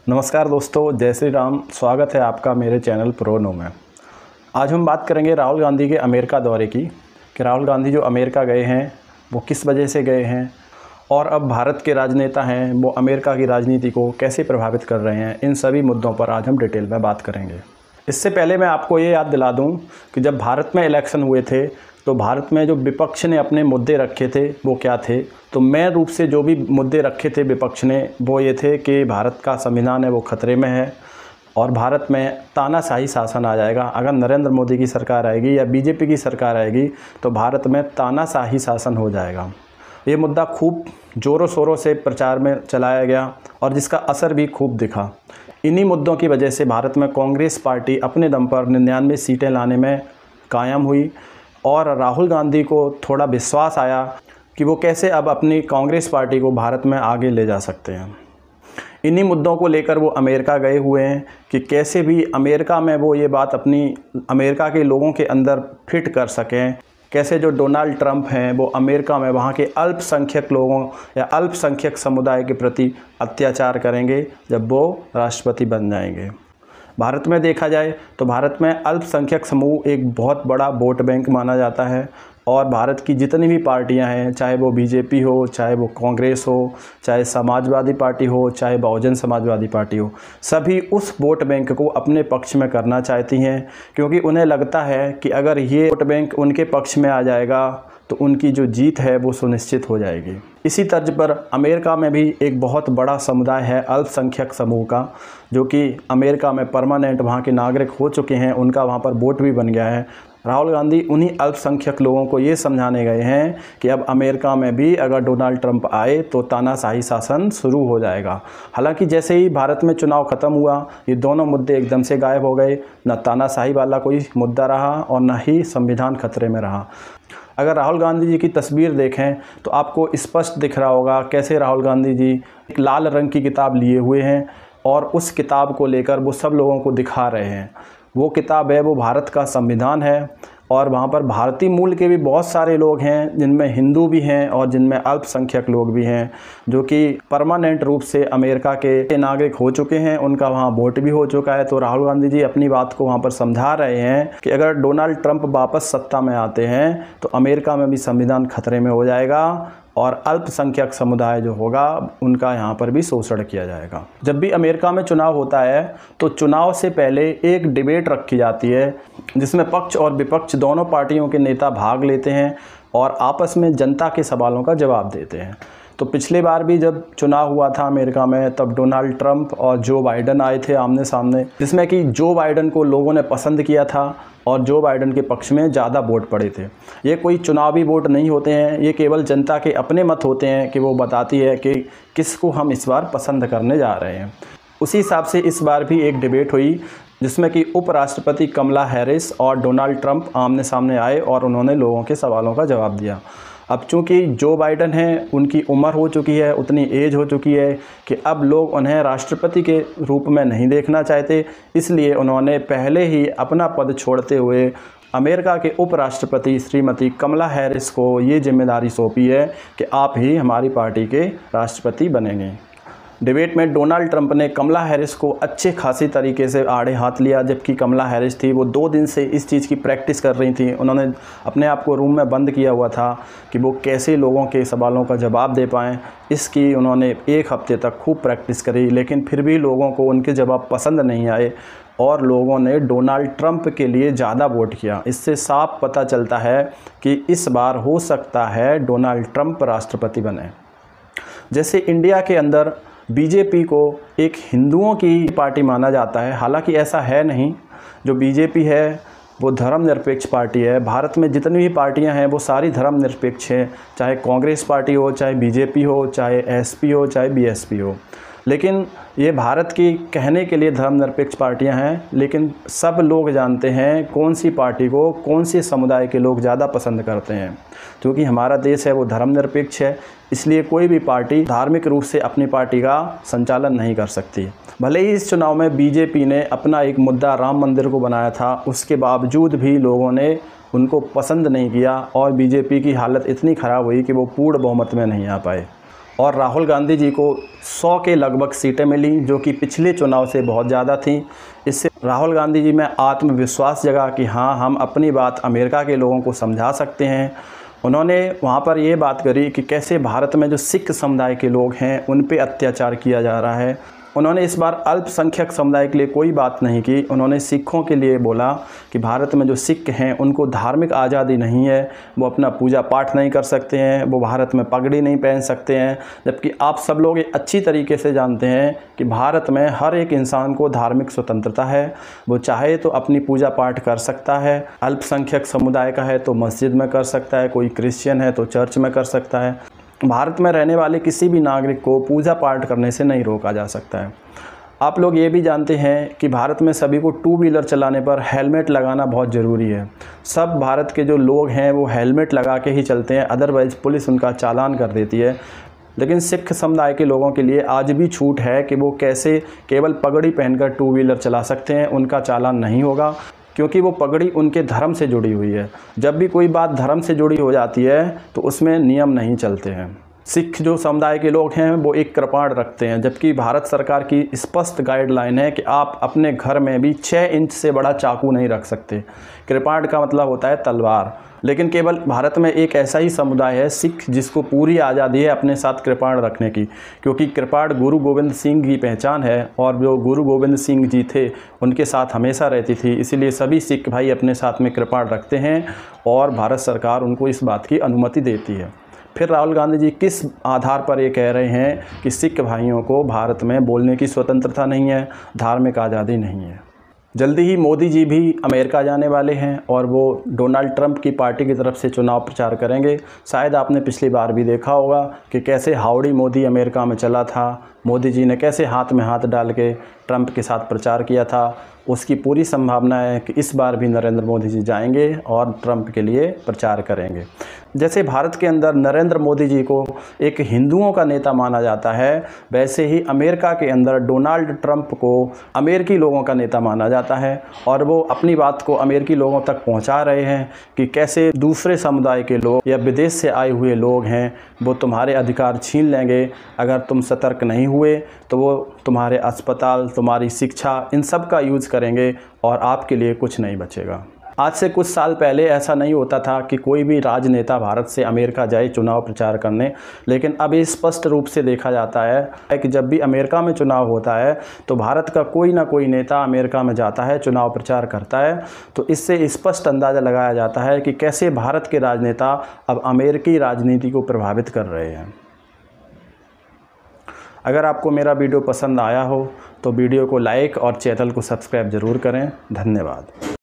नमस्कार दोस्तों, जय श्री राम। स्वागत है आपका मेरे चैनल प्रोनो में। आज हम बात करेंगे राहुल गांधी के अमेरिका दौरे की कि राहुल गांधी जो अमेरिका गए हैं वो किस वजह से गए हैं और अब भारत के राजनेता हैं वो अमेरिका की राजनीति को कैसे प्रभावित कर रहे हैं। इन सभी मुद्दों पर आज हम डिटेल में बात करेंगे। इससे पहले मैं आपको ये याद दिला दूं कि जब भारत में इलेक्शन हुए थे तो भारत में जो विपक्ष ने अपने मुद्दे रखे थे वो क्या थे। तो मेन रूप से जो भी मुद्दे रखे थे विपक्ष ने वो ये थे कि भारत का संविधान है वो खतरे में है और भारत में तानाशाही शासन आ जाएगा। अगर नरेंद्र मोदी की सरकार आएगी या बीजेपी की सरकार आएगी तो भारत में तानाशाही शासन हो जाएगा। ये मुद्दा खूब ज़ोरों शोरों से प्रचार में चलाया गया और जिसका असर भी खूब दिखा। इन्हीं मुद्दों की वजह से भारत में कांग्रेस पार्टी अपने दम पर 99 सीटें लाने में कायम हुई और राहुल गांधी को थोड़ा विश्वास आया कि वो कैसे अब अपनी कांग्रेस पार्टी को भारत में आगे ले जा सकते हैं। इन्हीं मुद्दों को लेकर वो अमेरिका गए हुए हैं कि कैसे भी अमेरिका में वो ये बात अपनी अमेरिका के लोगों के अंदर फिट कर सकें। कैसे जो डोनाल्ड ट्रंप हैं वो अमेरिका में वहाँ के अल्पसंख्यक लोगों या अल्पसंख्यक समुदाय के प्रति अत्याचार करेंगे जब वो राष्ट्रपति बन जाएंगे। भारत में देखा जाए तो भारत में अल्पसंख्यक समूह एक बहुत बड़ा वोट बैंक माना जाता है और भारत की जितनी भी पार्टियां हैं, चाहे वो बीजेपी हो, चाहे वो कांग्रेस हो, चाहे समाजवादी पार्टी हो, चाहे बहुजन समाजवादी पार्टी हो, सभी उस वोट बैंक को अपने पक्ष में करना चाहती हैं क्योंकि उन्हें लगता है कि अगर ये वोट बैंक उनके पक्ष में आ जाएगा तो उनकी जो जीत है वो सुनिश्चित हो जाएगी। इसी तर्ज पर अमेरिका में भी एक बहुत बड़ा समुदाय है अल्पसंख्यक समूह का, जो कि अमेरिका में परमानेंट वहाँ के नागरिक हो चुके हैं, उनका वहाँ पर वोट भी बन गया है। राहुल गांधी उन्हीं अल्पसंख्यक लोगों को ये समझाने गए हैं कि अब अमेरिका में भी अगर डोनाल्ड ट्रंप आए तो तानाशाही शासन शुरू हो जाएगा। हालांकि जैसे ही भारत में चुनाव ख़त्म हुआ ये दोनों मुद्दे एकदम से गायब हो गए। न तानाशाही वाला कोई मुद्दा रहा और न ही संविधान खतरे में रहा। अगर राहुल गांधी जी की तस्वीर देखें तो आपको स्पष्ट दिख रहा होगा कैसे राहुल गांधी जी एक लाल रंग की किताब लिए हुए हैं और उस किताब को लेकर वो सब लोगों को दिखा रहे हैं। वो किताब है वो भारत का संविधान है और वहाँ पर भारतीय मूल के भी बहुत सारे लोग हैं जिनमें हिंदू भी हैं और जिनमें अल्पसंख्यक लोग भी हैं जो कि परमानेंट रूप से अमेरिका के नागरिक हो चुके हैं, उनका वहाँ वोट भी हो चुका है। तो राहुल गांधी जी अपनी बात को वहाँ पर समझा रहे हैं कि अगर डोनाल्ड ट्रंप वापस सत्ता में आते हैं तो अमेरिका में भी संविधान खतरे में हो जाएगा और अल्पसंख्यक समुदाय जो होगा उनका यहाँ पर भी शोषण किया जाएगा। जब भी अमेरिका में चुनाव होता है तो चुनाव से पहले एक डिबेट रखी जाती है जिसमें पक्ष और विपक्ष दोनों पार्टियों के नेता भाग लेते हैं और आपस में जनता के सवालों का जवाब देते हैं। तो पिछले बार भी जब चुनाव हुआ था अमेरिका में तब डोनाल्ड ट्रंप और जो बाइडन आए थे आमने सामने, जिसमें कि जो बाइडन को लोगों ने पसंद किया था और जो बाइडन के पक्ष में ज़्यादा वोट पड़े थे। ये कोई चुनावी वोट नहीं होते हैं, ये केवल जनता के अपने मत होते हैं कि वो बताती है कि किसको हम इस बार पसंद करने जा रहे हैं। उसी हिसाब से इस बार भी एक डिबेट हुई जिसमें कि उपराष्ट्रपति कमला हैरिस और डोनाल्ड ट्रंप आमने सामने आए और उन्होंने लोगों के सवालों का जवाब दिया। अब चूंकि जो बाइडन हैं उनकी उम्र हो चुकी है, उतनी एज हो चुकी है कि अब लोग उन्हें राष्ट्रपति के रूप में नहीं देखना चाहते, इसलिए उन्होंने पहले ही अपना पद छोड़ते हुए अमेरिका के उपराष्ट्रपति श्रीमती कमला हैरिस को ये जिम्मेदारी सौंपी है कि आप ही हमारी पार्टी के राष्ट्रपति बनेंगे। डिबेट में डोनाल्ड ट्रंप ने कमला हैरिस को अच्छे खासी तरीके से आड़े हाथ लिया, जबकि कमला हैरिस थी वो 2 दिन से इस चीज़ की प्रैक्टिस कर रही थी। उन्होंने अपने आप को रूम में बंद किया हुआ था कि वो कैसे लोगों के सवालों का जवाब दे पाएँ। इसकी उन्होंने 1 हफ्ते तक खूब प्रैक्टिस करी, लेकिन फिर भी लोगों को उनके जवाब पसंद नहीं आए और लोगों ने डोनाल्ड ट्रंप के लिए ज़्यादा वोट किया। इससे साफ पता चलता है कि इस बार हो सकता है डोनाल्ड ट्रंप राष्ट्रपति बने। जैसे इंडिया के अंदर बीजेपी को एक हिंदुओं की पार्टी माना जाता है, हालांकि ऐसा है नहीं। जो बीजेपी है वो धर्मनिरपेक्ष पार्टी है। भारत में जितनी भी पार्टियां हैं वो सारी धर्मनिरपेक्ष हैं, चाहे कांग्रेस पार्टी हो, चाहे बीजेपी हो, चाहे एसपी हो, चाहे बीएसपी हो। लेकिन ये भारत की कहने के लिए धर्मनिरपेक्ष पार्टियां हैं, लेकिन सब लोग जानते हैं कौन सी पार्टी को कौन से समुदाय के लोग ज़्यादा पसंद करते हैं। क्योंकि हमारा देश है वो धर्मनिरपेक्ष है, इसलिए कोई भी पार्टी धार्मिक रूप से अपनी पार्टी का संचालन नहीं कर सकती। भले ही इस चुनाव में बीजेपी ने अपना एक मुद्दा राम मंदिर को बनाया था, उसके बावजूद भी लोगों ने उनको पसंद नहीं किया और बीजेपी की हालत इतनी ख़राब हुई कि वो पूर्ण बहुमत में नहीं आ पाए। और राहुल गांधी जी को 100 के लगभग सीटें मिली, जो कि पिछले चुनाव से बहुत ज़्यादा थी। इससे राहुल गांधी जी में आत्मविश्वास जगा कि हाँ, हम अपनी बात अमेरिका के लोगों को समझा सकते हैं। उन्होंने वहाँ पर ये बात करी कि कैसे भारत में जो सिख समुदाय के लोग हैं उन पे अत्याचार किया जा रहा है। उन्होंने इस बार अल्पसंख्यक समुदाय के लिए कोई बात नहीं की। उन्होंने सिखों के लिए बोला कि भारत में जो सिख हैं उनको धार्मिक आज़ादी नहीं है, वो अपना पूजा पाठ नहीं कर सकते हैं, वो भारत में पगड़ी नहीं पहन सकते हैं। जबकि आप सब लोग अच्छी तरीके से जानते हैं कि भारत में हर एक इंसान को धार्मिक स्वतंत्रता है, वो चाहे तो अपनी पूजा पाठ कर सकता है। अल्पसंख्यक समुदाय का है तो मस्जिद में कर सकता है, कोई क्रिश्चियन है तो चर्च में कर सकता है। भारत में रहने वाले किसी भी नागरिक को पूजा पाठ करने से नहीं रोका जा सकता है। आप लोग ये भी जानते हैं कि भारत में सभी को टू व्हीलर चलाने पर हेलमेट लगाना बहुत ज़रूरी है। सब भारत के जो लोग हैं वो हेलमेट लगा के ही चलते हैं, अदरवाइज़ पुलिस उनका चालान कर देती है। लेकिन सिख समुदाय के लोगों के लिए आज भी छूट है कि वो कैसे केवल पगड़ी पहनकर टू व्हीलर चला सकते हैं, उनका चालान नहीं होगा, क्योंकि वो पगड़ी उनके धर्म से जुड़ी हुई है। जब भी कोई बात धर्म से जुड़ी हो जाती है तो उसमें नियम नहीं चलते हैं। सिख जो समुदाय के लोग हैं वो एक कृपाण रखते हैं, जबकि भारत सरकार की स्पष्ट गाइडलाइन है कि आप अपने घर में भी 6 इंच से बड़ा चाकू नहीं रख सकते। कृपाण का मतलब होता है तलवार। लेकिन केवल भारत में एक ऐसा ही समुदाय है सिख जिसको पूरी आज़ादी है अपने साथ कृपाण रखने की, क्योंकि कृपाण गुरु गोविंद सिंह की पहचान है और जो गुरु गोविंद सिंह जी थे उनके साथ हमेशा रहती थी। इसीलिए सभी सिख भाई अपने साथ में कृपाण रखते हैं और भारत सरकार उनको इस बात की अनुमति देती है। फिर राहुल गांधी जी किस आधार पर ये कह रहे हैं कि सिख भाइयों को भारत में बोलने की स्वतंत्रता नहीं है, धार्मिक आज़ादी नहीं है। जल्दी ही मोदी जी भी अमेरिका जाने वाले हैं और वो डोनाल्ड ट्रंप की पार्टी की तरफ से चुनाव प्रचार करेंगे। शायद आपने पिछली बार भी देखा होगा कि कैसे हाउडी मोदी अमेरिका में चला था, मोदी जी ने कैसे हाथ में हाथ डाल के ट्रंप के साथ प्रचार किया था। उसकी पूरी संभावना है कि इस बार भी नरेंद्र मोदी जी जाएंगे और ट्रंप के लिए प्रचार करेंगे। जैसे भारत के अंदर नरेंद्र मोदी जी को एक हिंदुओं का नेता माना जाता है, वैसे ही अमेरिका के अंदर डोनाल्ड ट्रंप को अमेरिकी लोगों का नेता माना जाता है और वो अपनी बात को अमेरिकी लोगों तक पहुंचा रहे हैं कि कैसे दूसरे समुदाय के लोग या विदेश से आए हुए लोग हैं वो तुम्हारे अधिकार छीन लेंगे। अगर तुम सतर्क नहीं हुए तो वो तुम्हारे अस्पताल, तुम्हारी शिक्षा, इन सब का यूज़ करेंगे और आपके लिए कुछ नहीं बचेगा। आज से कुछ साल पहले ऐसा नहीं होता था कि कोई भी राजनेता भारत से अमेरिका जाए चुनाव प्रचार करने, लेकिन अब ये स्पष्ट रूप से देखा जाता है कि जब भी अमेरिका में चुनाव होता है तो भारत का कोई ना कोई नेता अमेरिका में जाता है, चुनाव प्रचार करता है। तो इससे स्पष्ट अंदाज़ा लगाया जाता है कि कैसे भारत के राजनेता अब अमेरिकी राजनीति को प्रभावित कर रहे हैं। अगर आपको मेरा वीडियो पसंद आया हो तो वीडियो को लाइक और चैनल को सब्सक्राइब ज़रूर करें। धन्यवाद।